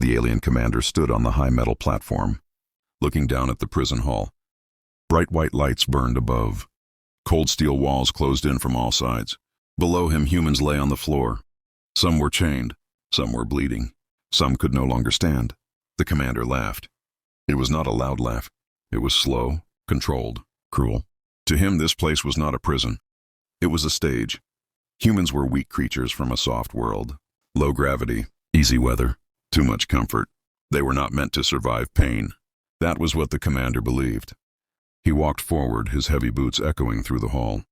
The alien commander stood on the high metal platform, looking down at the prison hall. Bright white lights burned above. Cold steel walls closed in from all sides. Below him, humans lay on the floor. Some were chained, some were bleeding, some could no longer stand. The commander laughed. It was not a loud laugh. It was slow, controlled, cruel. To him, this place was not a prison. It was a stage. Humans were weak creatures from a soft world. Low gravity, easy weather, too much comfort. They were not meant to survive pain. That was what the commander believed. He walked forward, his heavy boots echoing through the hall.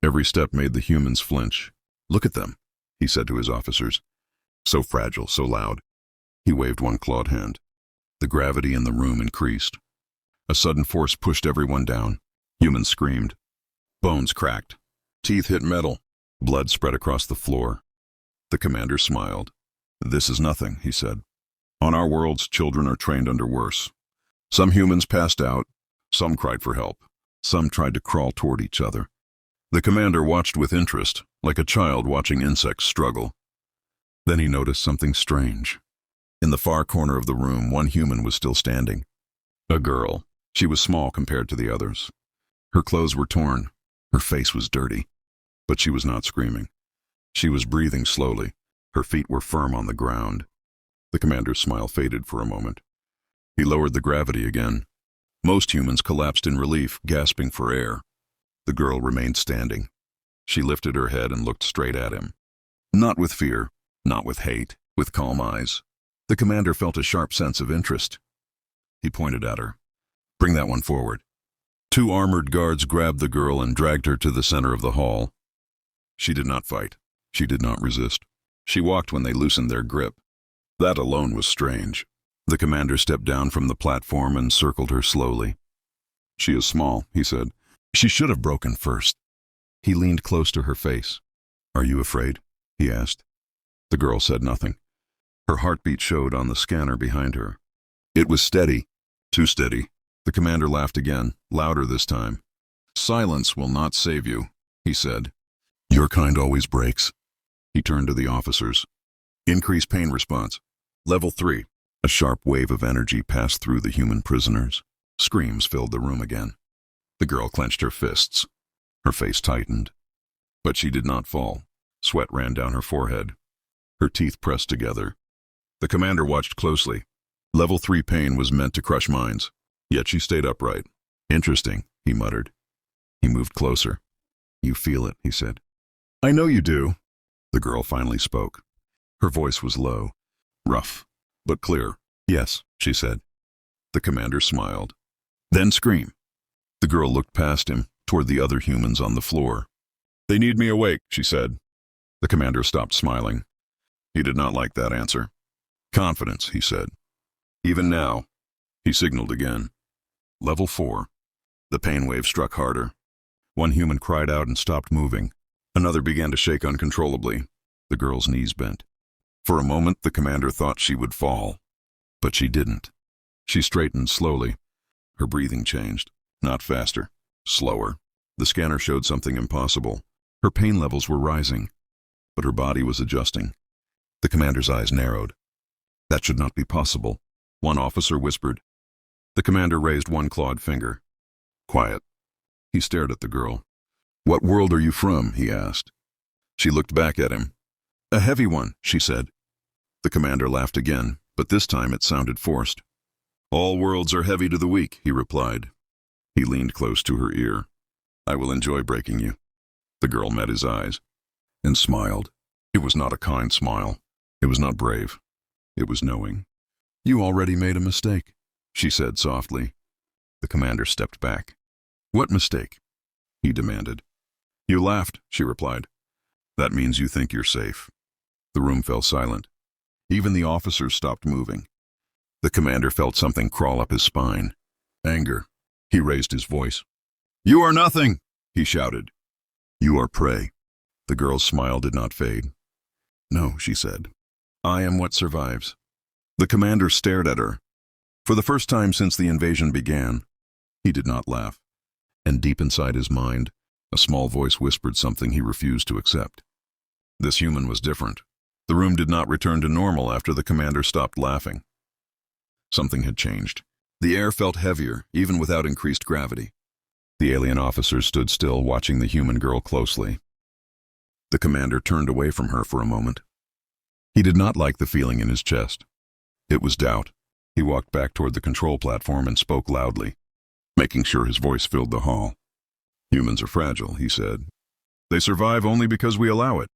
Every step made the humans flinch. "Look at them," he said to his officers. "So fragile, so loud." He waved one clawed hand. The gravity in the room increased. A sudden force pushed everyone down. Humans screamed. Bones cracked. Teeth hit metal. Blood spread across the floor. The commander smiled. "This is nothing," he said. "On our worlds, children are trained under worse. Some humans passed out. Some cried for help. Some tried to crawl toward each other." The commander watched with interest, like a child watching insects struggle. Then he noticed something strange. In the far corner of the room, one human was still standing. A girl. She was small compared to the others. Her clothes were torn. Her face was dirty. But she was not screaming. She was breathing slowly. Her feet were firm on the ground. The commander's smile faded for a moment. He lowered the gravity again. Most humans collapsed in relief, gasping for air. The girl remained standing. She lifted her head and looked straight at him. Not with fear, not with hate, with calm eyes. The commander felt a sharp sense of interest. He pointed at her. "Bring that one forward." 2 armored guards grabbed the girl and dragged her to the center of the hall. She did not fight. She did not resist. She walked when they loosened their grip. That alone was strange. The commander stepped down from the platform and circled her slowly. "She is small," he said. "She should have broken first." He leaned close to her face. "Are you afraid?" he asked. The girl said nothing. Her heartbeat showed on the scanner behind her. It was steady, too steady. The commander laughed again, louder this time. "Silence will not save you," he said. "Your kind always breaks." He turned to the officers. "Increase pain response. Level 3. A sharp wave of energy passed through the human prisoners. Screams filled the room again. The girl clenched her fists. Her face tightened. But she did not fall. Sweat ran down her forehead. Her teeth pressed together. The commander watched closely. Level 3 pain was meant to crush minds. Yet she stayed upright. "Interesting," he muttered. He moved closer. "You feel it," he said. "I know you do." The girl finally spoke. Her voice was low, rough, but clear. "Yes," she said. The commander smiled. "Then scream." The girl looked past him, toward the other humans on the floor. "They need me awake," she said. The commander stopped smiling. He did not like that answer. "Confidence," he said. "Even now." He signaled again. Level 4. The pain wave struck harder. One human cried out and stopped moving. Another began to shake uncontrollably. The girl's knees bent. For a moment, the commander thought she would fall. But she didn't. She straightened slowly. Her breathing changed. Not faster. Slower. The scanner showed something impossible. Her pain levels were rising. But her body was adjusting. The commander's eyes narrowed. "That should not be possible," one officer whispered. The commander raised one clawed finger. "Quiet." He stared at the girl. "What world are you from?" he asked. She looked back at him. "A heavy one," she said. The commander laughed again, but this time it sounded forced. "All worlds are heavy to the weak," he replied. He leaned close to her ear. "I will enjoy breaking you." The girl met his eyes and smiled. It was not a kind smile. It was not brave. It was knowing. "You already made a mistake," she said softly. The commander stepped back. "What mistake?" he demanded. "You laughed," she replied. "That means you think you're safe." The room fell silent. Even the officers stopped moving. The commander felt something crawl up his spine. Anger. He raised his voice. "You are nothing," he shouted. "You are prey." The girl's smile did not fade. "No," she said. "I am what survives." The commander stared at her. For the first time since the invasion began, he did not laugh. And deep inside his mind, a small voice whispered something he refused to accept. This human was different. The room did not return to normal after the commander stopped laughing. Something had changed. The air felt heavier, even without increased gravity. The alien officers stood still, watching the human girl closely. The commander turned away from her for a moment. He did not like the feeling in his chest. It was doubt. He walked back toward the control platform and spoke loudly, making sure his voice filled the hall. "Humans are fragile," he said. "They survive only because we allow it."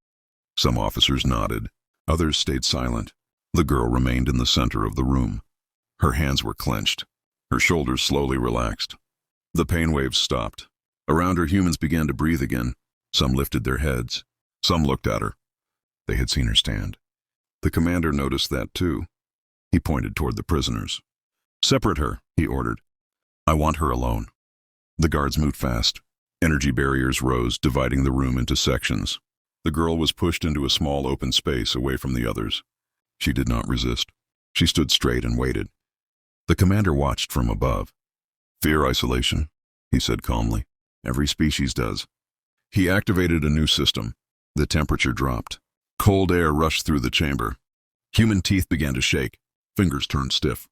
Some officers nodded. Others stayed silent. The girl remained in the center of the room. Her hands were clenched. Her shoulders slowly relaxed. The pain waves stopped. Around her, humans began to breathe again. Some lifted their heads. Some looked at her. They had seen her stand. The commander noticed that too. He pointed toward the prisoners. "Separate her," he ordered. "I want her alone." The guards moved fast. Energy barriers rose, dividing the room into sections. The girl was pushed into a small open space away from the others. She did not resist. She stood straight and waited. The commander watched from above. "Fear isolation," he said calmly. "Every species does." He activated a new system. The temperature dropped. Cold air rushed through the chamber. Human teeth began to shake. Fingers turned stiff.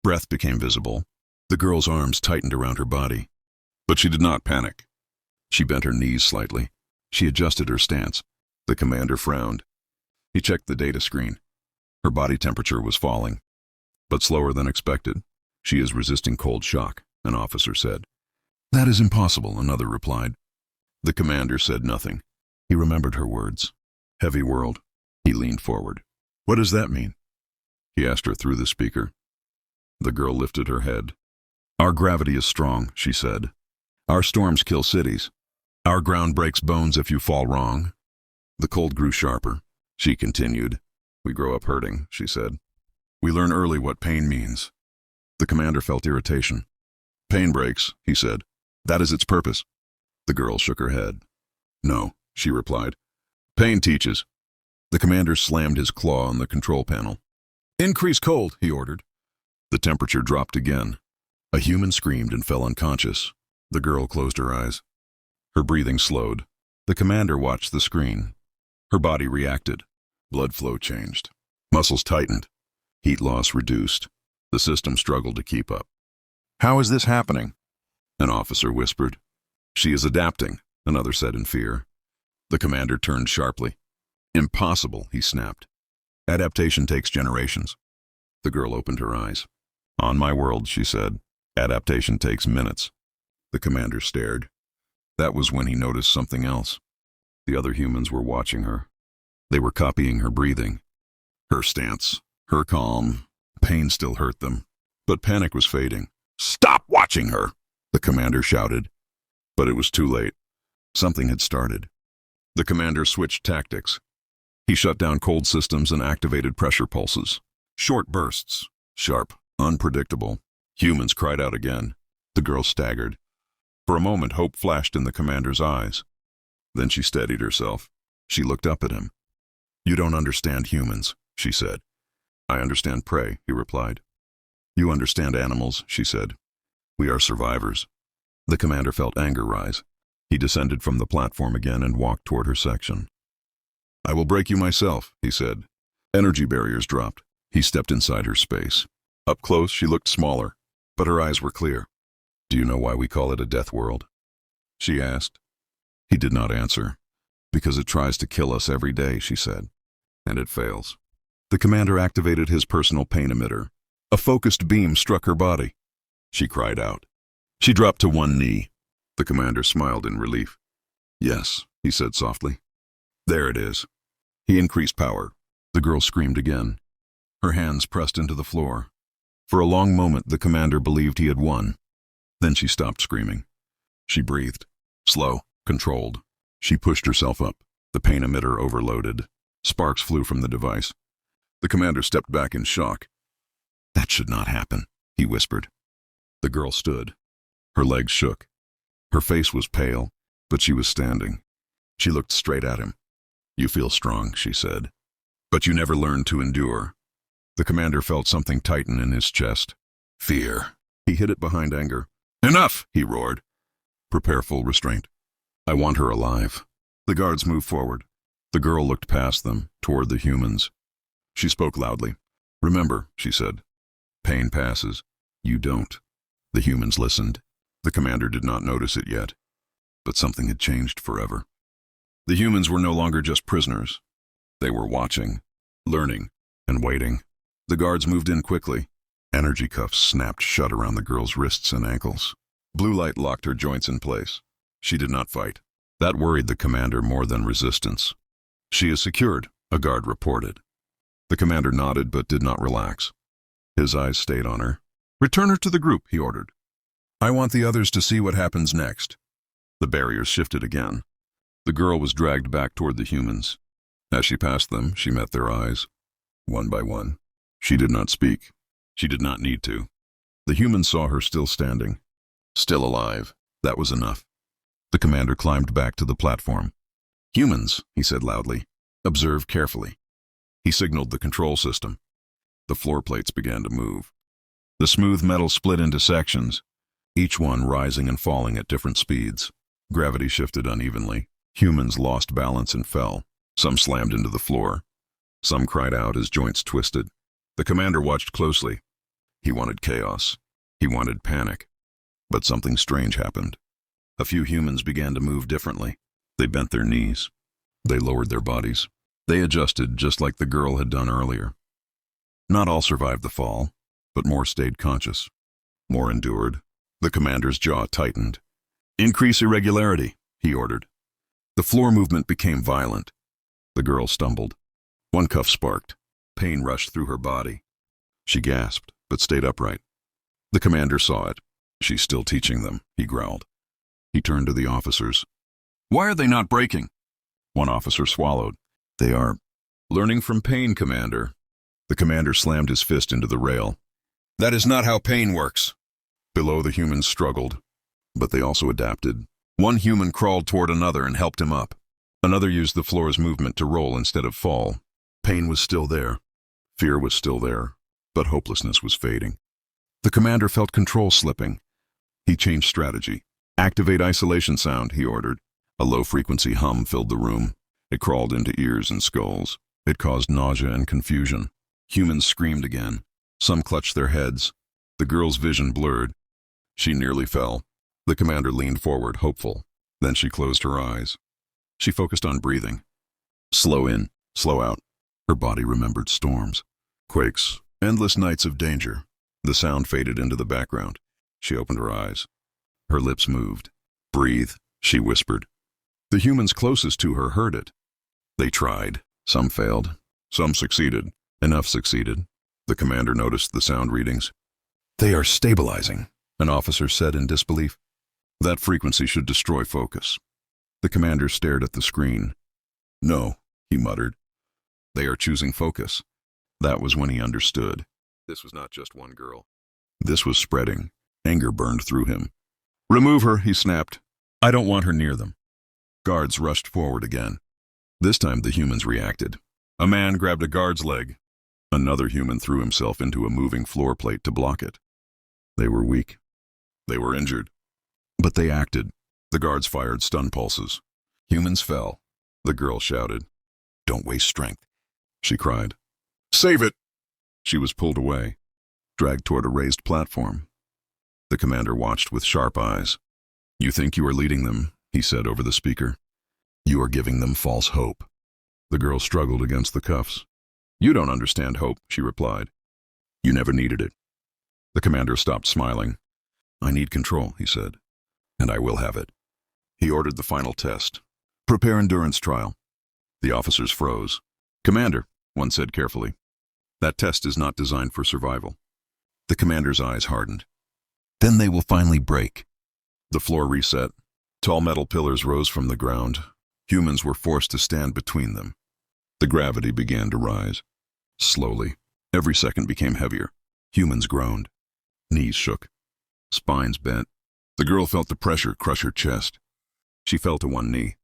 Breath became visible. The girl's arms tightened around her body. But she did not panic. She bent her knees slightly. She adjusted her stance. The commander frowned. He checked the data screen. Her body temperature was falling, but slower than expected. "She is resisting cold shock," an officer said. "That is impossible," another replied. The commander said nothing. He remembered her words. "Heavy world." He leaned forward. "What does that mean?" He asked her through the speaker. The girl lifted her head. "Our gravity is strong," she said. "Our storms kill cities. Our ground breaks bones if you fall wrong." The cold grew sharper. She continued. "We grow up hurting," she said. "We learn early what pain means." The commander felt irritation. "Pain breaks," he said. "That is its purpose." The girl shook her head. "No," she replied. "Pain teaches." The commander slammed his claw on the control panel. "Increase cold," he ordered. The temperature dropped again. A human screamed and fell unconscious. The girl closed her eyes. Her breathing slowed. The commander watched the screen. Her body reacted. Blood flow changed. Muscles tightened. Heat loss reduced. The system struggled to keep up. "How is this happening?" An officer whispered. "She is adapting," another said in fear. The commander turned sharply. "Impossible," he snapped. "Adaptation takes generations." The girl opened her eyes. "On my world," she said, "adaptation takes minutes." The commander stared. That was when he noticed something else. The other humans were watching her. They were copying her breathing, her stance, her calm. Pain still hurt them, but panic was fading. "Stop watching her!" the commander shouted. But it was too late. Something had started. The commander switched tactics. He shut down cold systems and activated pressure pulses. Short bursts, sharp, unpredictable. Humans cried out again. The girl staggered. For a moment, hope flashed in the commander's eyes. Then she steadied herself. She looked up at him. "You don't understand humans," she said. "I understand prey," he replied. "You understand animals," she said. "We are survivors." The commander felt anger rise. He descended from the platform again and walked toward her section. "I will break you myself," he said. Energy barriers dropped. He stepped inside her space. Up close, she looked smaller, but her eyes were clear. "Do you know why we call it a death world?" she asked. He did not answer. "Because it tries to kill us every day," she said. "And it fails." The commander activated his personal pain emitter. A focused beam struck her body. She cried out. She dropped to one knee. The commander smiled in relief. "Yes," he said softly. "There it is." He increased power. The girl screamed again. Her hands pressed into the floor. For a long moment, the commander believed he had won. Then she stopped screaming. She breathed. Slow, controlled. She pushed herself up. The pain emitter overloaded. Sparks flew from the device. The commander stepped back in shock. "That should not happen," he whispered. The girl stood. Her legs shook. Her face was pale, but she was standing. She looked straight at him. "You feel strong," she said. "But you never learned to endure." The commander felt something tighten in his chest. Fear. He hid it behind anger. "Enough!" he roared. "Prepare full restraint." "I want her alive." The guards moved forward. The girl looked past them, toward the humans. She spoke loudly. "Remember," she said, "pain passes. You don't." The humans listened. The commander did not notice it yet, but something had changed forever. The humans were no longer just prisoners. They were watching, learning, and waiting. The guards moved in quickly. Energy cuffs snapped shut around the girl's wrists and ankles. Blue light locked her joints in place. She did not fight. That worried the commander more than resistance. "She is secured," a guard reported. The commander nodded but did not relax. His eyes stayed on her. "Return her to the group," he ordered. "I want the others to see what happens next." The barriers shifted again. The girl was dragged back toward the humans. As she passed them, she met their eyes. One by one. She did not speak. She did not need to. The humans saw her still standing. Still alive. That was enough. The commander climbed back to the platform. "Humans," he said loudly. "Observe carefully." He signaled the control system. The floor plates began to move. The smooth metal split into sections, each one rising and falling at different speeds. Gravity shifted unevenly. Humans lost balance and fell. Some slammed into the floor. Some cried out as joints twisted. The commander watched closely. He wanted chaos. He wanted panic. But something strange happened. A few humans began to move differently. They bent their knees. They lowered their bodies. They adjusted just like the girl had done earlier. Not all survived the fall, but more stayed conscious. More endured. The commander's jaw tightened. "Increase irregularity," he ordered. The floor movement became violent. The girl stumbled. One cuff sparked. Pain rushed through her body. She gasped, but stayed upright. The commander saw it. "She's still teaching them," he growled. He turned to the officers. "Why are they not breaking?" One officer swallowed. "They are learning from pain, Commander." The commander slammed his fist into the rail. "That is not how pain works." Below, the humans struggled, but they also adapted. One human crawled toward another and helped him up. Another used the floor's movement to roll instead of fall. Pain was still there. Fear was still there, but hopelessness was fading. The commander felt control slipping. He changed strategy. "Activate isolation sound," he ordered. A low-frequency hum filled the room. It crawled into ears and skulls. It caused nausea and confusion. Humans screamed again. Some clutched their heads. The girl's vision blurred. She nearly fell. The commander leaned forward, hopeful. Then she closed her eyes. She focused on breathing. Slow in, slow out. Her body remembered storms, quakes, endless nights of danger. The sound faded into the background. She opened her eyes. Her lips moved. "Breathe," she whispered. The humans closest to her heard it. They tried. Some failed. Some succeeded. Enough succeeded. The commander noticed the sound readings. "They are stabilizing," an officer said in disbelief. "That frequency should destroy focus." The commander stared at the screen. "No," he muttered. "They are choosing focus." That was when he understood. This was not just one girl. This was spreading. Anger burned through him. "Remove her," he snapped. "I don't want her near them." Guards rushed forward again. This time the humans reacted. A man grabbed a guard's leg. Another human threw himself into a moving floor plate to block it. They were weak. They were injured. But they acted. The guards fired stun pulses. Humans fell. The girl shouted. "Don't waste strength," she cried. "Save it!" She was pulled away, dragged toward a raised platform. The commander watched with sharp eyes. "You think you are leading them," he said over the speaker. "You are giving them false hope." The girl struggled against the cuffs. "You don't understand hope," she replied. "You never needed it." The commander stopped smiling. "I need control," he said, "and I will have it." He ordered the final test. "Prepare endurance trial." The officers froze. "Commander," one said carefully, "that test is not designed for survival." The commander's eyes hardened. "Then they will finally break." The floor reset. Tall metal pillars rose from the ground. Humans were forced to stand between them. The gravity began to rise. Slowly. Every second became heavier. Humans groaned. Knees shook. Spines bent. The girl felt the pressure crush her chest. She fell to one knee.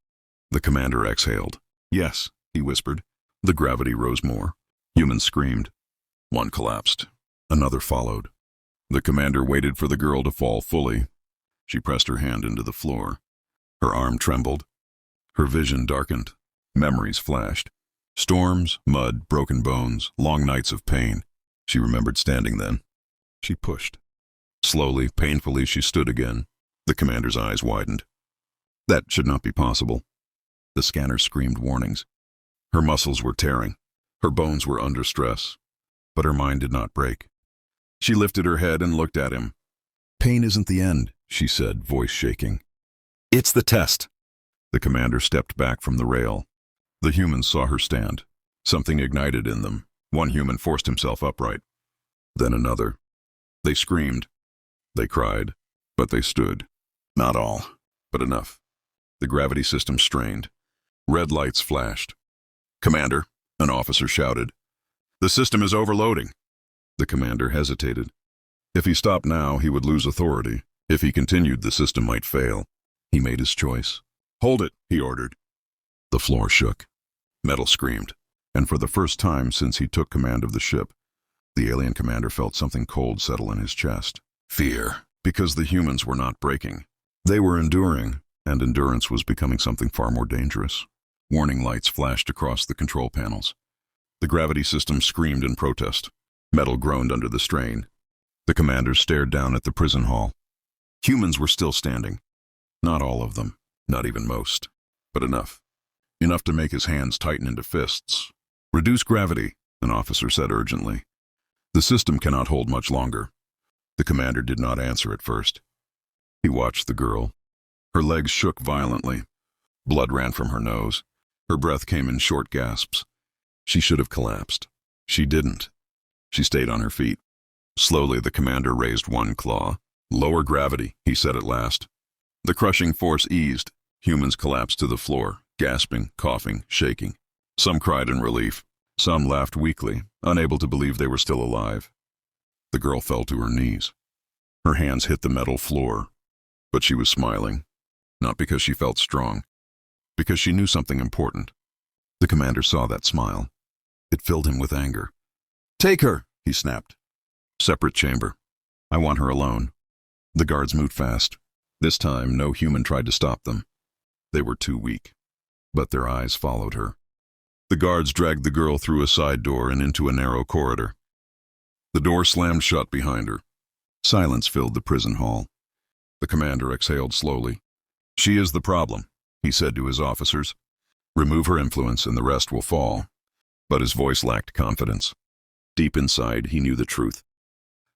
The commander exhaled. "Yes," he whispered. The gravity rose more. Humans screamed. One collapsed. Another followed. The commander waited for the girl to fall fully. She pressed her hand into the floor. Her arm trembled. Her vision darkened. Memories flashed. Storms, mud, broken bones, long nights of pain. She remembered standing then. She pushed. Slowly, painfully, she stood again. The commander's eyes widened. That should not be possible. The scanner screamed warnings. Her muscles were tearing. Her bones were under stress. But her mind did not break. She lifted her head and looked at him. Pain isn't the end, she said, voice shaking. It's the test. The commander stepped back from the rail. The humans saw her stand. Something ignited in them. One human forced himself upright. Then another. They screamed. They cried. But they stood. Not all, but enough. The gravity system strained. Red lights flashed. Commander, an officer shouted. The system is overloading. The commander hesitated. If he stopped now, he would lose authority. If he continued, the system might fail. He made his choice. Hold it, he ordered. The floor shook. Metal screamed. And for the first time since he took command of the ship, the alien commander felt something cold settle in his chest. Fear. Because the humans were not breaking. They were enduring, and endurance was becoming something far more dangerous. Warning lights flashed across the control panels. The gravity system screamed in protest. Metal groaned under the strain. The commander stared down at the prison hall. Humans were still standing. Not all of them, not even most, but enough. Enough to make his hands tighten into fists. Reduce gravity, an officer said urgently. The system cannot hold much longer. The commander did not answer at first. He watched the girl. Her legs shook violently. Blood ran from her nose. Her breath came in short gasps. She should have collapsed. She didn't. She stayed on her feet. Slowly, the commander raised one claw. Lower gravity, he said at last. The crushing force eased. Humans collapsed to the floor, gasping, coughing, shaking. Some cried in relief. Some laughed weakly, unable to believe they were still alive. The girl fell to her knees. Her hands hit the metal floor. But she was smiling. Not because she felt strong. Because she knew something important. The commander saw that smile. It filled him with anger. Take her, he snapped. Separate chamber. I want her alone. The guards moved fast. This time, no human tried to stop them. They were too weak. But their eyes followed her. The guards dragged the girl through a side door and into a narrow corridor. The door slammed shut behind her. Silence filled the prison hall. The commander exhaled slowly. She is the problem, he said to his officers. Remove her influence and the rest will fall. But his voice lacked confidence. Deep inside, he knew the truth.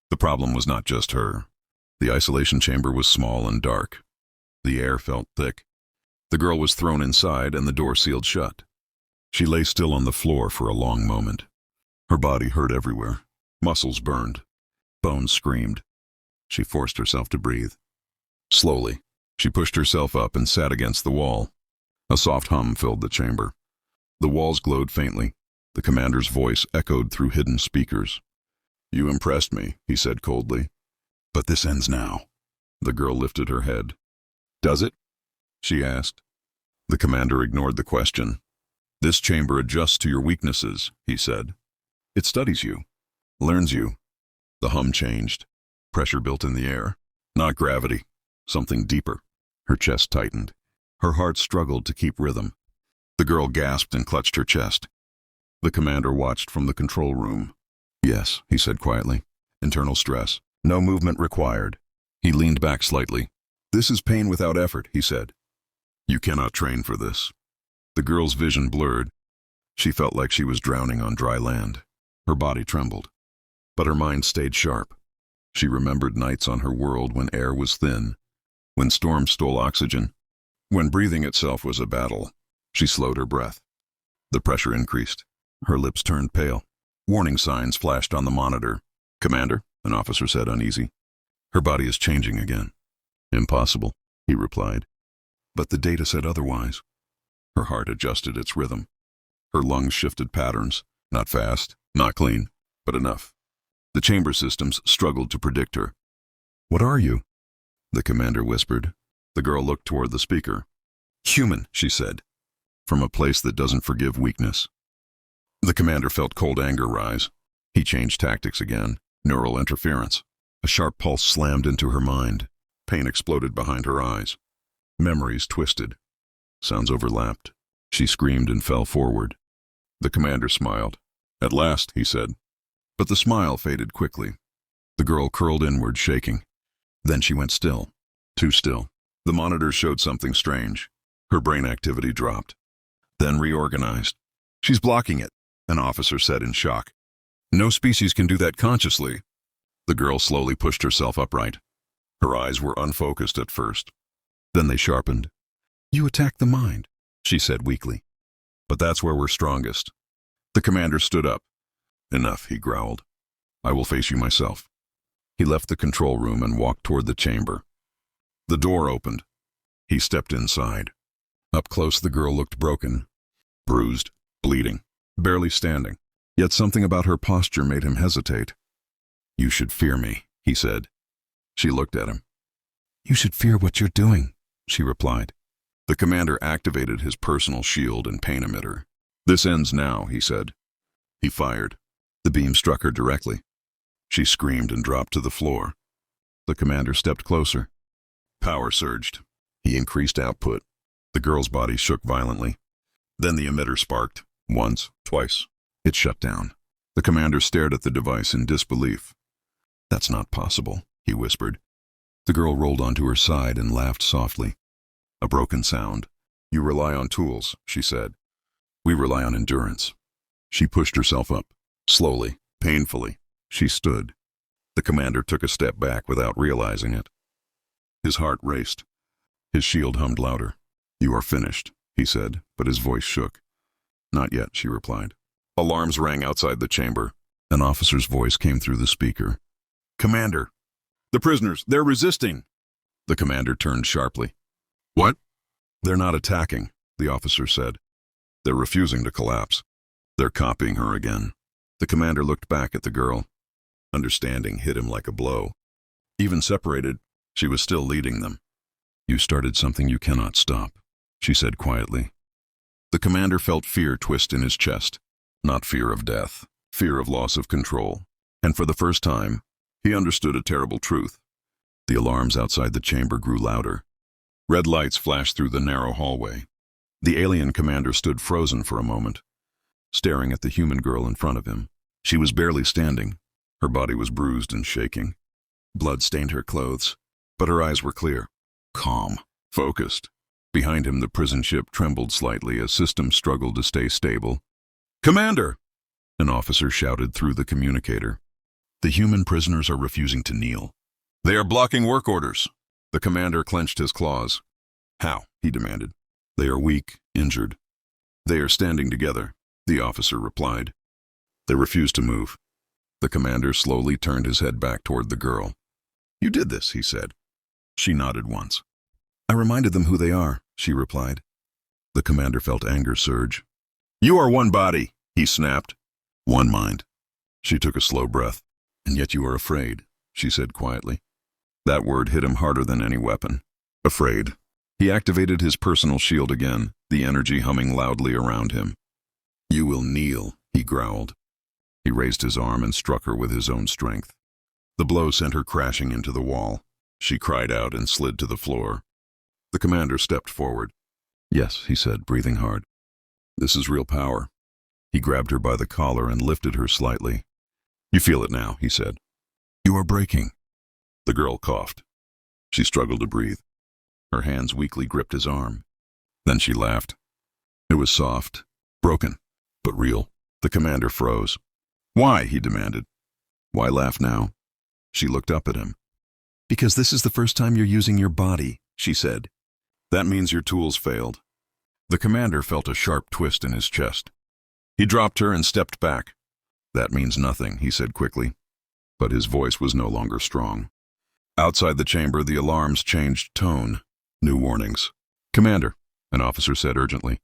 The problem was not just her. The isolation chamber was small and dark. The air felt thick. The girl was thrown inside and the door sealed shut. She lay still on the floor for a long moment. Her body hurt everywhere. Muscles burned. Bones screamed. She forced herself to breathe. Slowly, she pushed herself up and sat against the wall. A soft hum filled the chamber. The walls glowed faintly. The commander's voice echoed through hidden speakers. You impressed me, he said coldly. But this ends now. The girl lifted her head. Does it? She asked. The commander ignored the question. This chamber adjusts to your weaknesses, he said. It studies you, learns you. The hum changed. Pressure built in the air. Not gravity. Something deeper. Her chest tightened. Her heart struggled to keep rhythm. The girl gasped and clutched her chest. The commander watched from the control room. Yes, he said quietly. Internal stress. No movement required. He leaned back slightly. This is pain without effort, he said. You cannot train for this. The girl's vision blurred. She felt like she was drowning on dry land. Her body trembled. But her mind stayed sharp. She remembered nights on her world when air was thin, when storms stole oxygen, when breathing itself was a battle. She slowed her breath. The pressure increased. Her lips turned pale. Warning signs flashed on the monitor. Commander, an officer said, uneasy. Her body is changing again. Impossible, he replied. But the data said otherwise. Her heart adjusted its rhythm. Her lungs shifted patterns, not fast, not clean, but enough. The chamber systems struggled to predict her. What are you? The commander whispered. The girl looked toward the speaker. Human, she said, from a place that doesn't forgive weakness. The commander felt cold anger rise. He changed tactics again. Neural interference. A sharp pulse slammed into her mind. Pain exploded behind her eyes. Memories twisted. Sounds overlapped. She screamed and fell forward. The commander smiled. "At last," he said. But the smile faded quickly. The girl curled inward, shaking. Then she went still. Too still. The monitor showed something strange. Her brain activity dropped. Then reorganized. "She's blocking it," an officer said in shock. "No species can do that consciously." The girl slowly pushed herself upright. Her eyes were unfocused at first. Then they sharpened. "You attack the mind," she said weakly. "But that's where we're strongest." The commander stood up. "Enough," he growled. "I will face you myself." He left the control room and walked toward the chamber. The door opened. He stepped inside. Up close, the girl looked broken, bruised, bleeding, barely standing. Yet something about her posture made him hesitate. "You should fear me," he said. She looked at him. "You should fear what you're doing," she replied. The commander activated his personal shield and pain emitter. "This ends now," he said. He fired. The beam struck her directly. She screamed and dropped to the floor. The commander stepped closer. Power surged. He increased output. The girl's body shook violently. Then the emitter sparked. Once, twice. It shut down. The commander stared at the device in disbelief. "That's not possible," he whispered. The girl rolled onto her side and laughed softly. A broken sound. "You rely on tools," she said. "We rely on endurance." She pushed herself up. Slowly, painfully, she stood. The commander took a step back without realizing it. His heart raced. His shield hummed louder. "You are finished," he said, but his voice shook. "Not yet," she replied. Alarms rang outside the chamber. An officer's voice came through the speaker. "Commander! The prisoners, they're resisting!" The commander turned sharply. "What?" "They're not attacking," the officer said. "They're refusing to collapse. They're copying her again." The commander looked back at the girl. Understanding hit him like a blow. Even separated, she was still leading them. "You started something you cannot stop," she said quietly. The commander felt fear twist in his chest. Not fear of death, fear of loss of control. And for the first time, he understood a terrible truth. The alarms outside the chamber grew louder. Red lights flashed through the narrow hallway. The alien commander stood frozen for a moment, staring at the human girl in front of him. She was barely standing. Her body was bruised and shaking. Blood stained her clothes, but her eyes were clear, calm, focused. Behind him, the prison ship trembled slightly as systems struggled to stay stable. "Commander!" an officer shouted through the communicator. "The human prisoners are refusing to kneel. They are blocking work orders." The commander clenched his claws. "How?" he demanded. "They are weak, injured. They are standing together," the officer replied. "They refuse to move." The commander slowly turned his head back toward the girl. "You did this," he said. She nodded once. "I reminded them who they are," she replied. The commander felt anger surge. "You are one body," he snapped. "One mind." She took a slow breath. "And yet you are afraid," she said quietly. That word hit him harder than any weapon. Afraid. He activated his personal shield again, the energy humming loudly around him. "You will kneel," he growled. He raised his arm and struck her with his own strength. The blow sent her crashing into the wall. She cried out and slid to the floor. The commander stepped forward. "Yes," he said, breathing hard. "This is real power." He grabbed her by the collar and lifted her slightly. "You feel it now," he said. "You are breaking." The girl coughed. She struggled to breathe. Her hands weakly gripped his arm. Then she laughed. It was soft, broken, but real. The commander froze. "Why?" he demanded. "Why laugh now?" She looked up at him. "Because this is the first time you're using your body," she said. "That means your tools failed." The commander felt a sharp twist in his chest. He dropped her and stepped back. "That means nothing," he said quickly. But his voice was no longer strong. Outside the chamber, the alarms changed tone. New warnings. "Commander," an officer said urgently.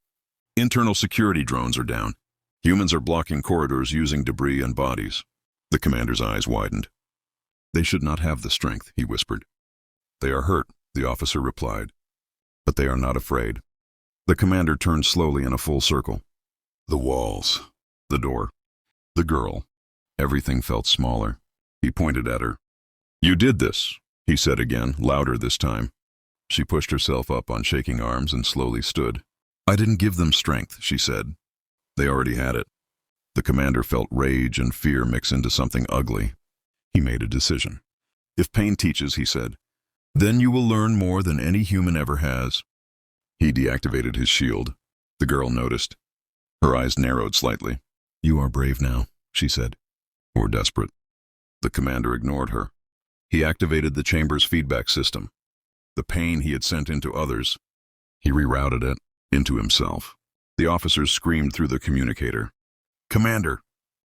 "Internal security drones are down. Humans are blocking corridors using debris and bodies." The commander's eyes widened. "They should not have the strength," he whispered. "They are hurt," the officer replied. "But they are not afraid." The commander turned slowly in a full circle. The walls, the door, the girl. Everything felt smaller. He pointed at her. "You did this," he said again, louder this time. She pushed herself up on shaking arms and slowly stood. I didn't give them strength, she said. They already had it. The commander felt rage and fear mix into something ugly. He made a decision. If pain teaches, he said, then you will learn more than any human ever has. He deactivated his shield. The girl noticed. Her eyes narrowed slightly. You are brave now, she said. Or desperate. The commander ignored her. He activated the chamber's feedback system. The pain he had sent into others, he rerouted it into himself. The officers screamed through the communicator. Commander!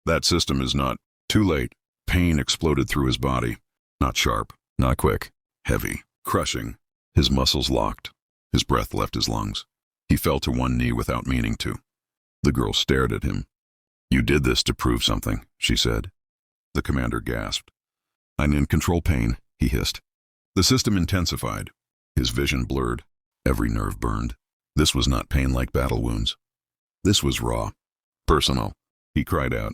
That system is not. Too late. Pain exploded through his body. Not sharp, not quick. Heavy, crushing. His muscles locked. His breath left his lungs. He fell to one knee without meaning to. The girl stared at him. You did this to prove something, she said. The commander gasped. I'm in control, Pain, he hissed. The system intensified. His vision blurred. Every nerve burned. This was not pain like battle wounds. This was raw. Personal. He cried out.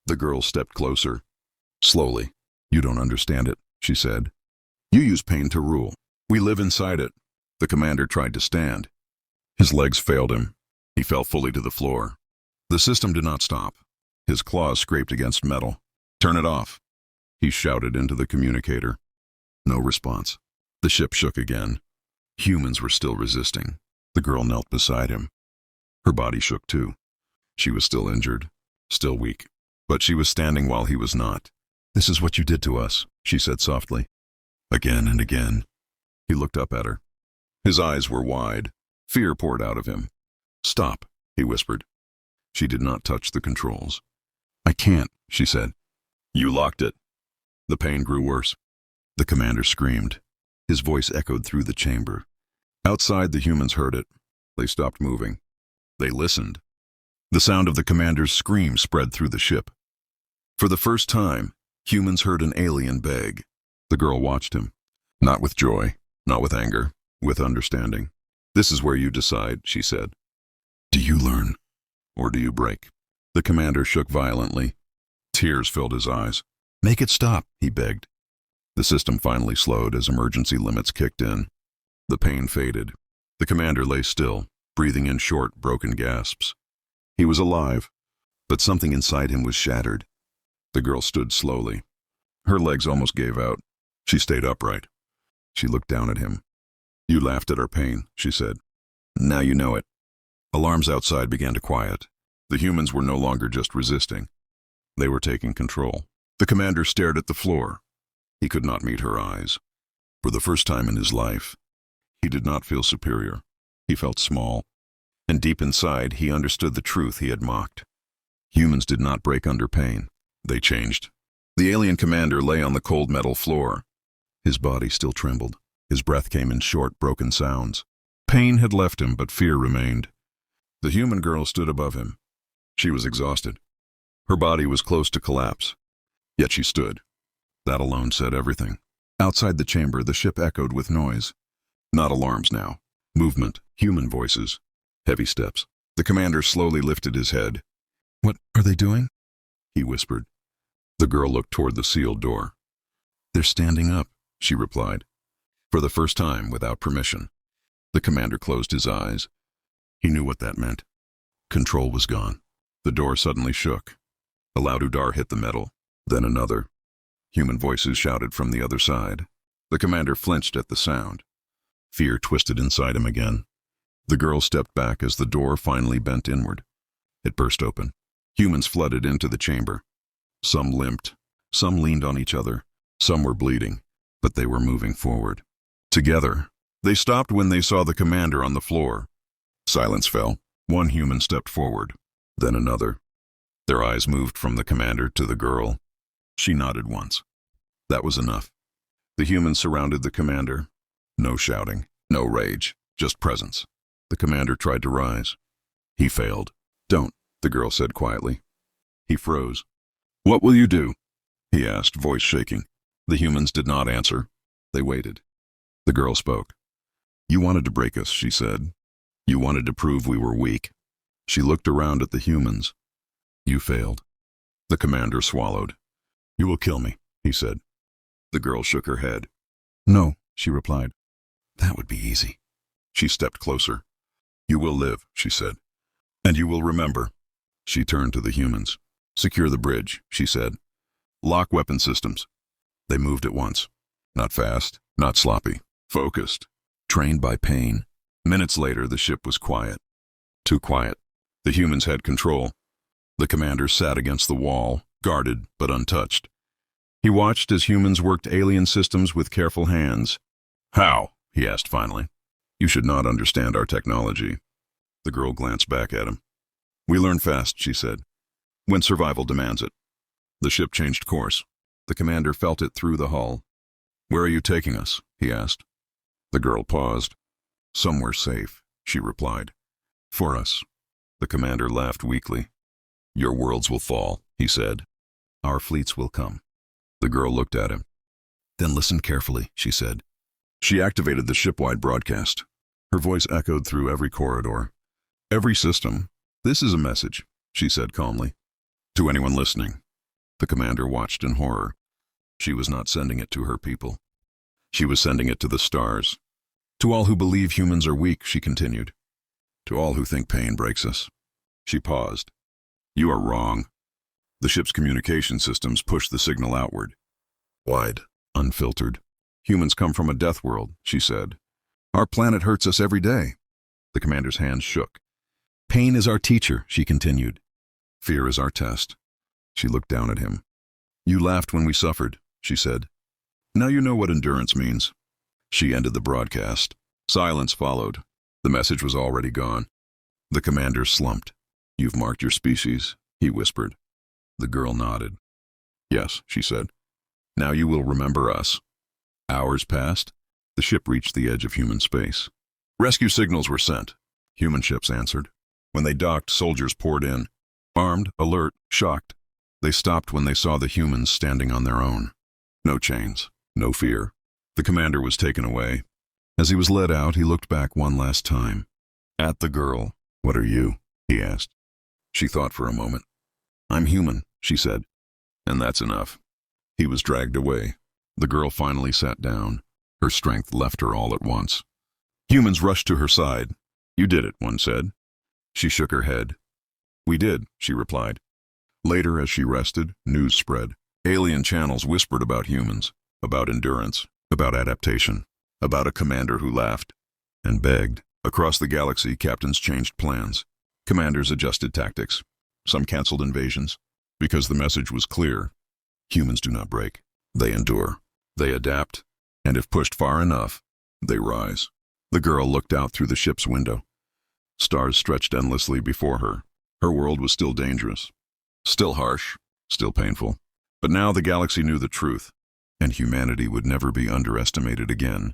The girl stepped closer. Slowly. You don't understand it, she said. You use pain to rule. We live inside it. The commander tried to stand. His legs failed him. He fell fully to the floor. The system did not stop. His claws scraped against metal. Turn it off. He shouted into the communicator. No response. The ship shook again. Humans were still resisting. The girl knelt beside him. Her body shook too. She was still injured, still weak, but she was standing while he was not. This is what you did to us, she said softly. Again and again. He looked up at her. His eyes were wide. Fear poured out of him. Stop, he whispered. She did not touch the controls. I can't, she said. You locked it. The pain grew worse. The commander screamed. His voice echoed through the chamber. Outside, the humans heard it. They stopped moving. They listened. The sound of the commander's scream spread through the ship. For the first time, humans heard an alien beg. The girl watched him. Not with joy, not with anger, with understanding. This is where you decide, she said. Do you learn, or do you break? The commander shook violently. Tears filled his eyes. Make it stop, he begged. The system finally slowed as emergency limits kicked in. The pain faded. The commander lay still, breathing in short, broken gasps. He was alive, but something inside him was shattered. The girl stood slowly. Her legs almost gave out. She stayed upright. She looked down at him. You laughed at our pain, she said. Now you know it. Alarms outside began to quiet. The humans were no longer just resisting. They were taking control. The commander stared at the floor. He could not meet her eyes. For the first time in his life, he did not feel superior. He felt small. And deep inside, he understood the truth he had mocked. Humans did not break under pain. They changed. The alien commander lay on the cold metal floor. His body still trembled. His breath came in short, broken sounds. Pain had left him, but fear remained. The human girl stood above him. She was exhausted. Her body was close to collapse. Yet she stood. That alone said everything. Outside the chamber, the ship echoed with noise. Not alarms now. Movement, human voices, heavy steps. The commander slowly lifted his head. What are they doing? He whispered. The girl looked toward the sealed door. They're standing up, she replied. For the first time, without permission. The commander closed his eyes. He knew what that meant. Control was gone. The door suddenly shook. A loud udar hit the metal, then another. Human voices shouted from the other side. The commander flinched at the sound. Fear twisted inside him again. The girl stepped back as the door finally bent inward. It burst open. Humans flooded into the chamber. Some limped. Some leaned on each other. Some were bleeding, but they were moving forward. Together, they stopped when they saw the commander on the floor. Silence fell. One human stepped forward, then another. Their eyes moved from the commander to the girl. She nodded once. That was enough. The humans surrounded the commander. No shouting, no rage, just presence. The commander tried to rise. He failed. Don't, the girl said quietly. He froze. What will you do? He asked, voice shaking. The humans did not answer. They waited. The girl spoke. You wanted to break us, she said. You wanted to prove we were weak. She looked around at the humans. You failed. The commander swallowed. You will kill me, he said. The girl shook her head. No, she replied. That would be easy. She stepped closer. You will live, she said. And you will remember. She turned to the humans. Secure the bridge, she said. Lock weapon systems. They moved at once. Not fast, not sloppy. Focused. Trained by pain. Minutes later, the ship was quiet. Too quiet. The humans had control. The commander sat against the wall, guarded but untouched. He watched as humans worked alien systems with careful hands. How? He asked finally. You should not understand our technology. The girl glanced back at him. We learn fast, she said, when survival demands it. The ship changed course. The commander felt it through the hull. Where are you taking us? He asked. The girl paused. Somewhere safe, she replied. For us. The commander laughed weakly. Your worlds will fall, he said. Our fleets will come. The girl looked at him. Then listen carefully, she said. She activated the ship-wide broadcast. Her voice echoed through every corridor. Every system. This is a message, she said calmly. To anyone listening. The commander watched in horror. She was not sending it to her people. She was sending it to the stars. To all who believe humans are weak, she continued. To all who think pain breaks us. She paused. You are wrong. The ship's communication systems push the signal outward. Wide, unfiltered. Humans come from a death world, she said. Our planet hurts us every day. The commander's hands shook. Pain is our teacher, she continued. Fear is our test. She looked down at him. You laughed when we suffered, she said. Now you know what endurance means. She ended the broadcast. Silence followed. The message was already gone. The commander slumped. You've marked your species, he whispered. The girl nodded. Yes, she said. Now you will remember us. Hours passed. The ship reached the edge of human space. Rescue signals were sent. Human ships answered. When they docked, soldiers poured in. Armed, alert, shocked. They stopped when they saw the humans standing on their own. No chains, no fear. The commander was taken away. As he was led out, he looked back one last time. At the girl. What are you? He asked. She thought for a moment. I'm human, she said. And that's enough. He was dragged away. The girl finally sat down. Her strength left her all at once. Humans rushed to her side. You did it, one said. She shook her head. We did, she replied. Later, as she rested, news spread. Alien channels whispered about humans, about endurance, about adaptation, about a commander who laughed and begged. Across the galaxy, captains changed plans. Commanders adjusted tactics. Some canceled invasions. Because the message was clear. Humans do not break. They endure. They adapt. And if pushed far enough, they rise. The girl looked out through the ship's window. Stars stretched endlessly before her. Her world was still dangerous. Still harsh. Still painful. But now the galaxy knew the truth. And humanity would never be underestimated again.